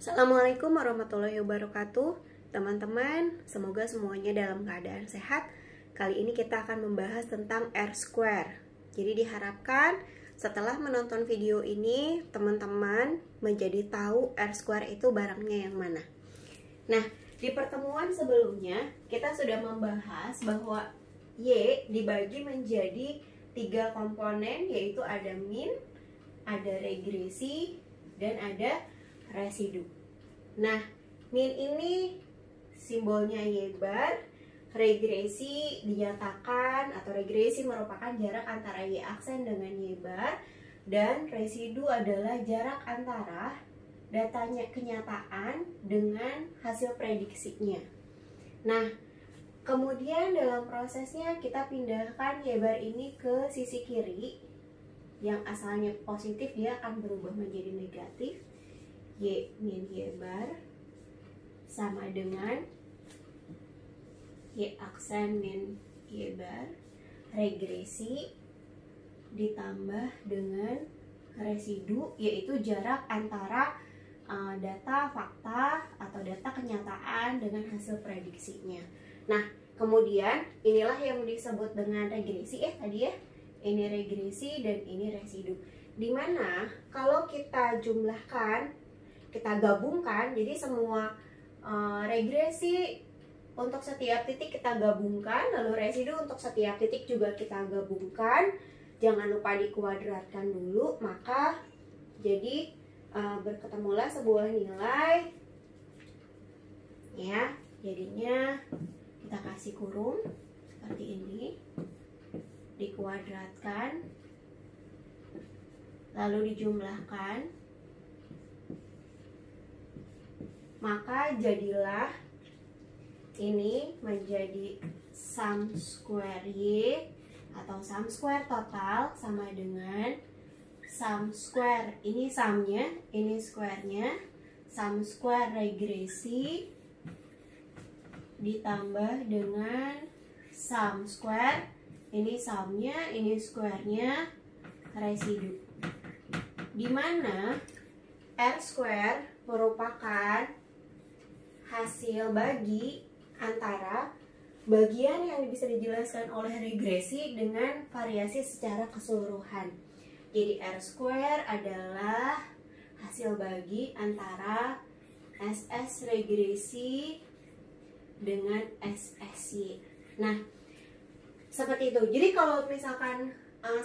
Assalamualaikum warahmatullahi wabarakatuh. Teman-teman, semoga semuanya dalam keadaan sehat. Kali ini kita akan membahas tentang R-square. Jadi diharapkan setelah menonton video ini, teman-teman menjadi tahu R-square itu barangnya yang mana. Nah, di pertemuan sebelumnya kita sudah membahas bahwa Y dibagi menjadi 3 komponen, yaitu ada min, ada regresi, dan ada residu. Nah, min ini simbolnya Y bar, regresi dinyatakan atau regresi merupakan jarak antara Y aksen dengan Y bar, dan residu adalah jarak antara datanya kenyataan dengan hasil prediksinya. Nah, kemudian dalam prosesnya kita pindahkan Y bar ini ke sisi kiri, yang asalnya positif dia akan berubah menjadi negatif. Y min Y bar sama dengan Y aksen min Y bar, regresi ditambah dengan residu, yaitu jarak antara data fakta atau data kenyataan dengan hasil prediksinya. Nah, kemudian inilah yang disebut dengan regresi tadi ya. Ini regresi dan ini residu. Dimana kalau kita jumlahkan, kita gabungkan, jadi semua regresi untuk setiap titik kita gabungkan, lalu residu untuk setiap titik juga kita gabungkan. Jangan lupa dikuadratkan dulu, maka jadi berketemulah sebuah nilai ya. Jadinya kita kasih kurung seperti ini, dikuadratkan lalu dijumlahkan, maka jadilah ini menjadi sum square Y atau sum square total sama dengan sum square, ini sumnya, ini square-nya, sum square regresi ditambah dengan sum square, ini sumnya, ini square-nya, residu. Dimana R square merupakan hasil bagi antara bagian yang bisa dijelaskan oleh regresi dengan variasi secara keseluruhan. Jadi R square adalah hasil bagi antara SS regresi dengan SSY. Nah, seperti itu. Jadi kalau misalkan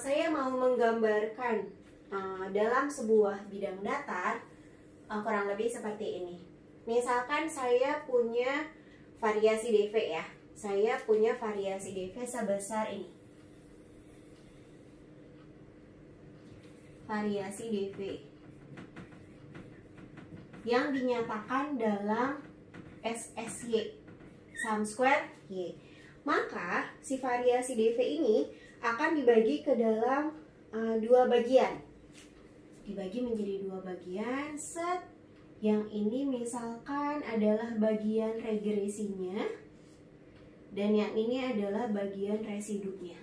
saya mau menggambarkan dalam sebuah bidang datar, kurang lebih seperti ini. Misalkan saya punya variasi DV ya. Saya punya variasi DV sebesar ini. Variasi DV yang dinyatakan dalam SSY, sum square Y. Maka si variasi DV ini akan dibagi ke dalam 2 bagian. Dibagi menjadi 2 bagian, set. Yang ini misalkan adalah bagian regresinya, dan yang ini adalah bagian residunya.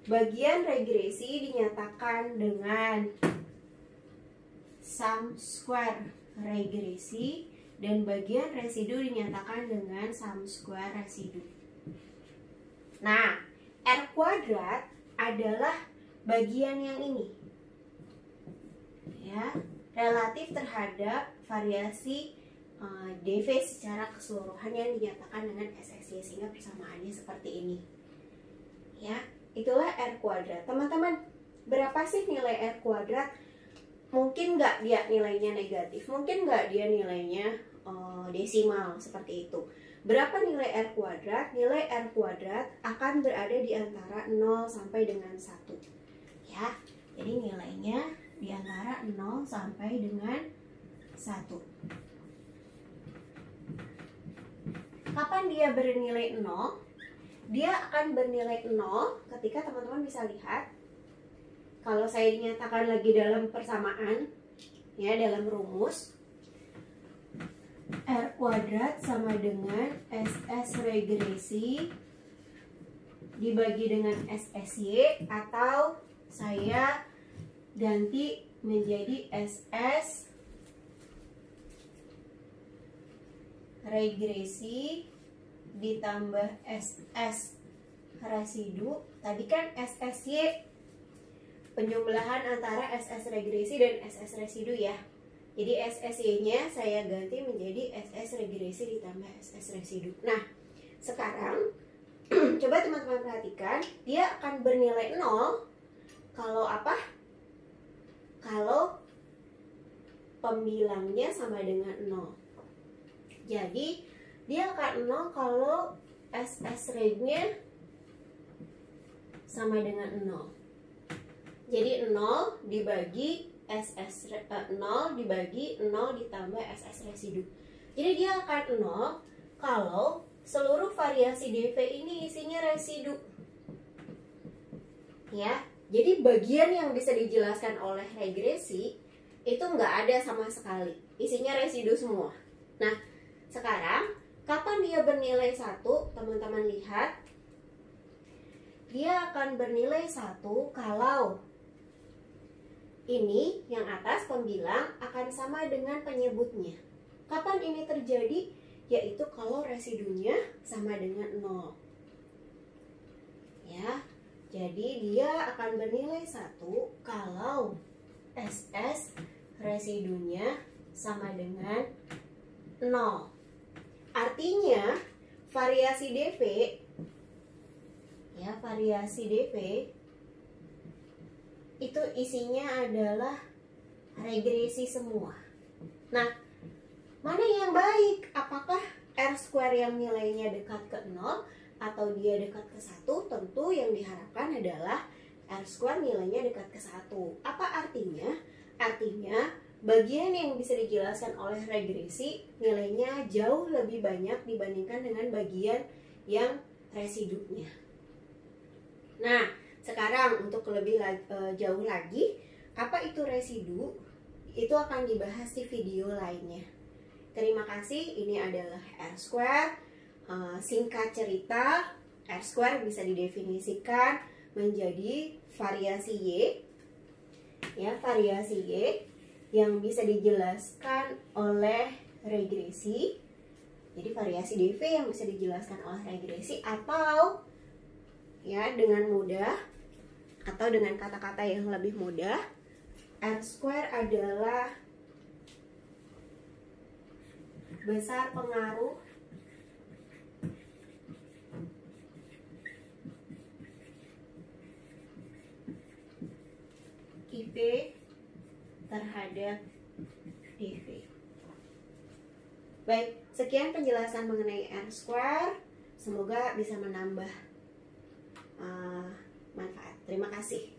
Bagian regresi dinyatakan dengan sum square regresi, dan bagian residu dinyatakan dengan sum square residu. Nah, R kuadrat adalah bagian yang ini ya, relatif terhadap variasi DV secara keseluruhan yang dinyatakan dengan SSY, sehingga persamaannya seperti ini ya. Itulah R kuadrat. Teman-teman, berapa sih nilai R kuadrat? Mungkin nggak dia nilainya negatif, mungkin nggak dia nilainya desimal seperti itu. Berapa nilai R kuadrat? Nilai R kuadrat akan berada di antara 0 sampai dengan 1 ya. Jadi nilainya di antara 0 sampai dengan 1. Kapan dia bernilai 0? Dia akan bernilai 0 ketika teman-teman bisa lihat, kalau saya dinyatakan lagi dalam persamaan ya, dalam rumus R kuadrat sama dengan SS regresi dibagi dengan SSY, atau saya ganti menjadi SS regresi ditambah SS residu. Tadi kan SSY penjumlahan antara SS regresi dan SS residu ya. Jadi SSY-nya saya ganti menjadi SS regresi ditambah SS residu. Nah, sekarang coba teman-teman perhatikan, dia akan bernilai 0 kalau apa? Kalau pembilangnya sama dengan 0. Jadi dia akan 0 kalau SS reg-nya sama dengan 0. Jadi 0 dibagi 0 dibagi 0 ditambah SS residu. Jadi dia akan 0 kalau seluruh variasi DV ini isinya residu. Ya, jadi bagian yang bisa dijelaskan oleh regresi itu nggak ada sama sekali. Isinya residu semua. Nah, sekarang kapan dia bernilai 1? Teman-teman lihat. Dia akan bernilai 1 kalau ini yang atas pembilang akan sama dengan penyebutnya. Kapan ini terjadi? Yaitu kalau residunya sama dengan 0. Ya, jadi dia akan bernilai 1 kalau SS residunya sama dengan 0. Artinya variasi DV ya, variasi DV itu isinya adalah regresi semua. Nah, mana yang baik? Apakah R² yang nilainya dekat ke 0 atau dia dekat ke 1? Tentu yang diharapkan adalah R² nilainya dekat ke 1. Apa artinya? Artinya bagian yang bisa dijelaskan oleh regresi nilainya jauh lebih banyak dibandingkan dengan bagian yang residunya. Nah, sekarang untuk lebih jauh lagi, apa itu residu? Itu akan dibahas di video lainnya. Terima kasih, ini adalah R². Singkat cerita, R² bisa didefinisikan menjadi variasi Y. Ya, variasi Y yang bisa dijelaskan oleh regresi. Jadi variasi DV yang bisa dijelaskan oleh regresi atau ya dengan mudah atau dengan kata-kata yang lebih mudah, R² adalah besar pengaruh IP terhadap DV. Baik, sekian penjelasan mengenai R². Semoga bisa menambah manfaat. Terima kasih.